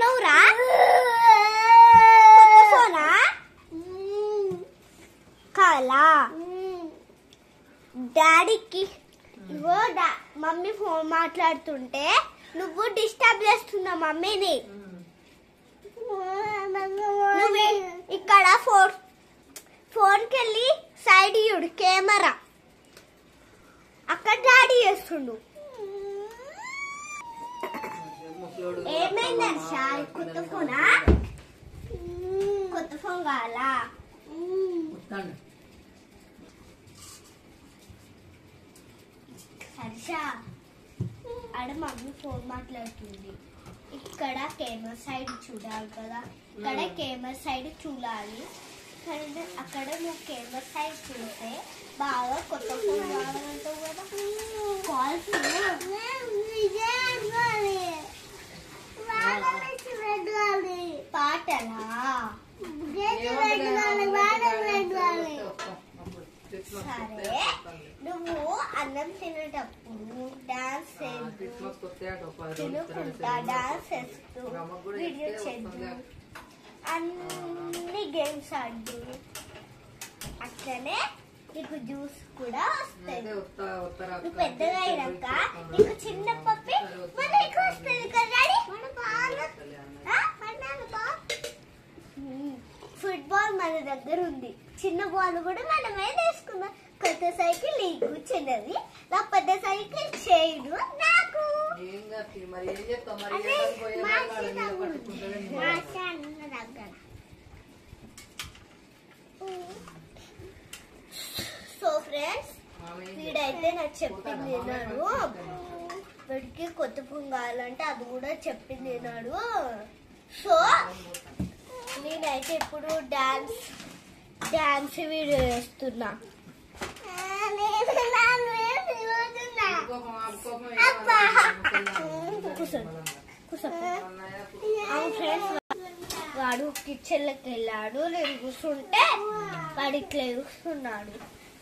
కొంటున్నావురా? ఫోనా కాలా? డాడీకి ఇగో మమ్మీ ఫోన్ మాట్లాడుతుంటే నువ్వు డిస్టర్బ్ చేస్తున్నావు మమ్మీని. నువ్వు ఇక్కడ ఫోన్కి వెళ్ళి సైడ్ చూడు కెమెరా, అక్కడ డాడీ చేస్తుండు. ఏమైంది హర్ష? కొత్త ఫోనా? కొత్త ఫోన్ కావాలా? హర్ష ఆడ మమ్మీ ఫోన్ మాట్లాడుతుంది. ఇక్కడ కెమెరా సైడ్ చూడాలి కదా, ఇక్కడ కెమెరా సైడ్ చూడాలి. అక్కడ నువ్వు కెమెరా సైడ్ చూస్తే బాగా కొత్త ఫోన్ కావాలంటావు కదా. కాల్స్ పాటలా? సరే, నువ్వు అన్నం తినేటప్పుడు డాన్స్ తినుకుంటా డాన్స్ చేస్తూ వీడియో చేద్దు, అన్ని గేమ్స్ ఆడు. అట్లనే నీకు జ్యూస్ కూడా వస్తుంది. నువ్వు పెద్దగా అయినాక నీకు చిన్న పప్పి మళ్ళీ ఎక్కువ వస్తుంది కదా. ఫుట్బాల్ మన దగ్గర ఉంది, చిన్న బాల్ కూడా మనమే తీసుకున్నాం. కొత్త సైకిల్ నీకు చిన్నది, నా పెద్ద సైకిల్ చేయడు నాకు. సో ఫ్రెండ్స్, వీడైతే నాకు చెప్పింది విన్నాడు. వీడికి కొత్త ఫోన్ కావాలంటే అది కూడా చెప్పింది విన్నాడు. సో నేనైతే ఇప్పుడు డాన్స్ వీడియో చేస్తున్నా. వాడు కిచెన్లోకి వెళ్ళాడు, నేను కూర్చుంటే వాడు ఇట్లా చూస్తున్నాడు.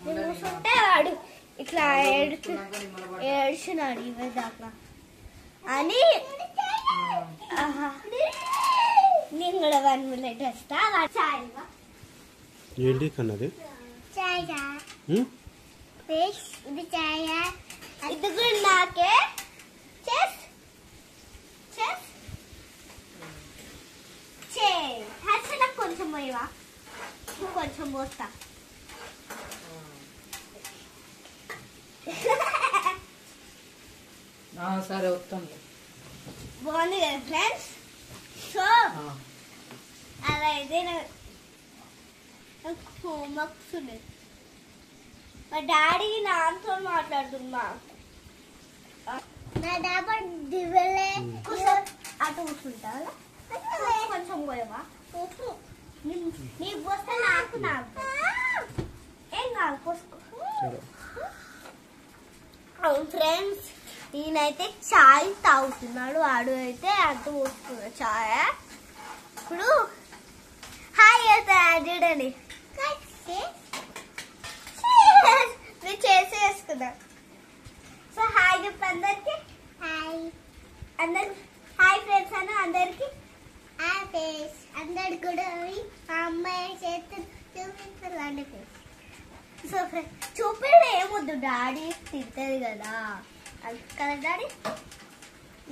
నేను కూర్చుంటే వాడు ఇట్లా ఏడ్చినాడు ఇవ్వదాకా అని. నేను కూడా 1 minute వస్తా. ఏంటి కన్నది? ఇది కూడా నాకే. నాకు కొంచెం పోయివా, కొంచెం పోస్తా. సరే వస్తాను. బాగుంది కదా ఫ్రెండ్స్. సో అలా అయితే నాకు హోంవర్క్స్ ఉన్నాయి. మా డాడీ నాన్నతో మాట్లాడుతున్నా. అటు కూర్చుంటా కొంచెం పోయావా? నీకు పోస్తే నాకు ఏం కాదు పోసుకో. అవును ఫ్రెండ్స్, ఈయనైతే చాయ్ తాగుతున్నాడు, వాడు అయితే అటు పోస్తున్నాడు చాయ్. ఇప్పుడు హాయ్ చూడండి, మీరు చేసేసుకున్నా. సో హాయ్ చెప్పు అందరికి. హాయ్ ఫ్రెండ్స్ అన్న అందరికి. అందరికి కూడా అమ్మాయి చేతి చూపించాలండి. సో చూపించడం ఏమొద్దు, డాడీ తింటది కదా కదా. డాడీ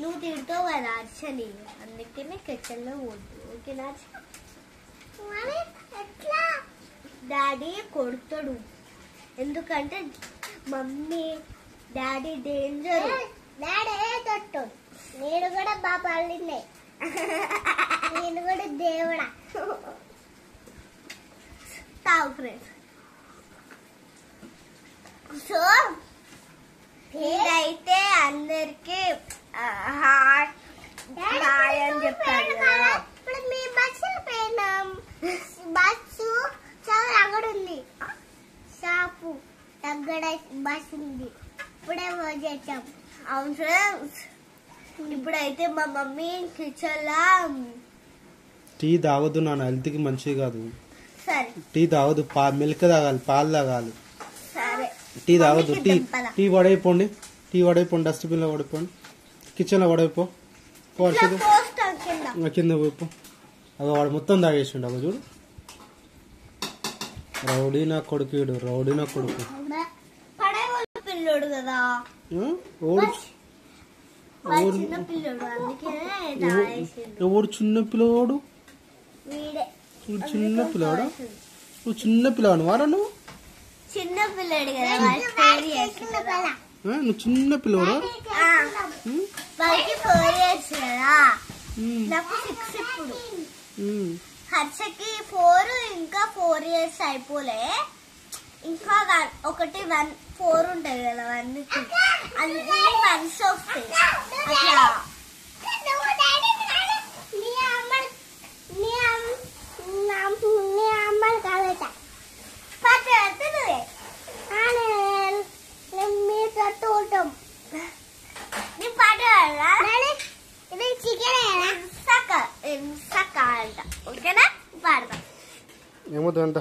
నువ్వు తింటావు కదా అర్చని, అందుకనే కిచెన్లో వద్దు. ఓకేనా? డాడీ కొడుతాడు, ఎందుకంటే మమ్మీ డాడీ డేంజర్. డాడీ కొట్టాడు, నేను కూడా బాబా అల్లిందే, నేను కూడా దేవుడా. తావు ఫ్రెండ్స్. సో ఇదైతే అందరికి హాయ్ అని చెప్పారు. ఇప్పుడు మీ బస్సులు పోయినాం, బస్సు చాలా అక్కడ ఉంది, షాపు దగ్గర బస్సు ఉంది, ఇప్పుడే చేసాం. అవును ఫ్రెండ్స్, ఇప్పుడైతే మా మమ్మీ కిచెన్ లా టీ తాగొద్దు నాన్న, హెల్త్ కి మంచిది కాదు. సరే టీ తాగొద్దు, మిల్క్ తాగాలి, పాలు తాగాలి. సరే టీ తాగొద్దు. టీ వడైపోండి, డస్ట్బిన్ లో పడిపోండి, కిచెన్ లో పడైపో. పోస్ట్ కింద వైపు అది వాడు మొత్తం తాగేసిండు అవి చూడు. రౌడీ నా కొడుకు, రౌడీ నా కొడుకు. పిల్లోడు కదా, ఎవడు చిన్న పిల్లవాడు? చిన్న పిల్లవాడు? నువ్వు చిన్న పిల్లవాడు వారా? నువ్వు చిన్న పిల్లడు కదా, నువ్వు చిన్న పిల్లవాడు. వాళ్ళకి 4 years కదా, నాకు 6 ఇప్పుడు. హర్షకి 4, ఇంకా 4 years అయిపోలే. ఇంకా ఒకటి 4 ఉంటాయి కదా, అన్ని 1s వస్తాయి అట్లా. ఓకేనా? పాడతాం ఏమవుతుందంట.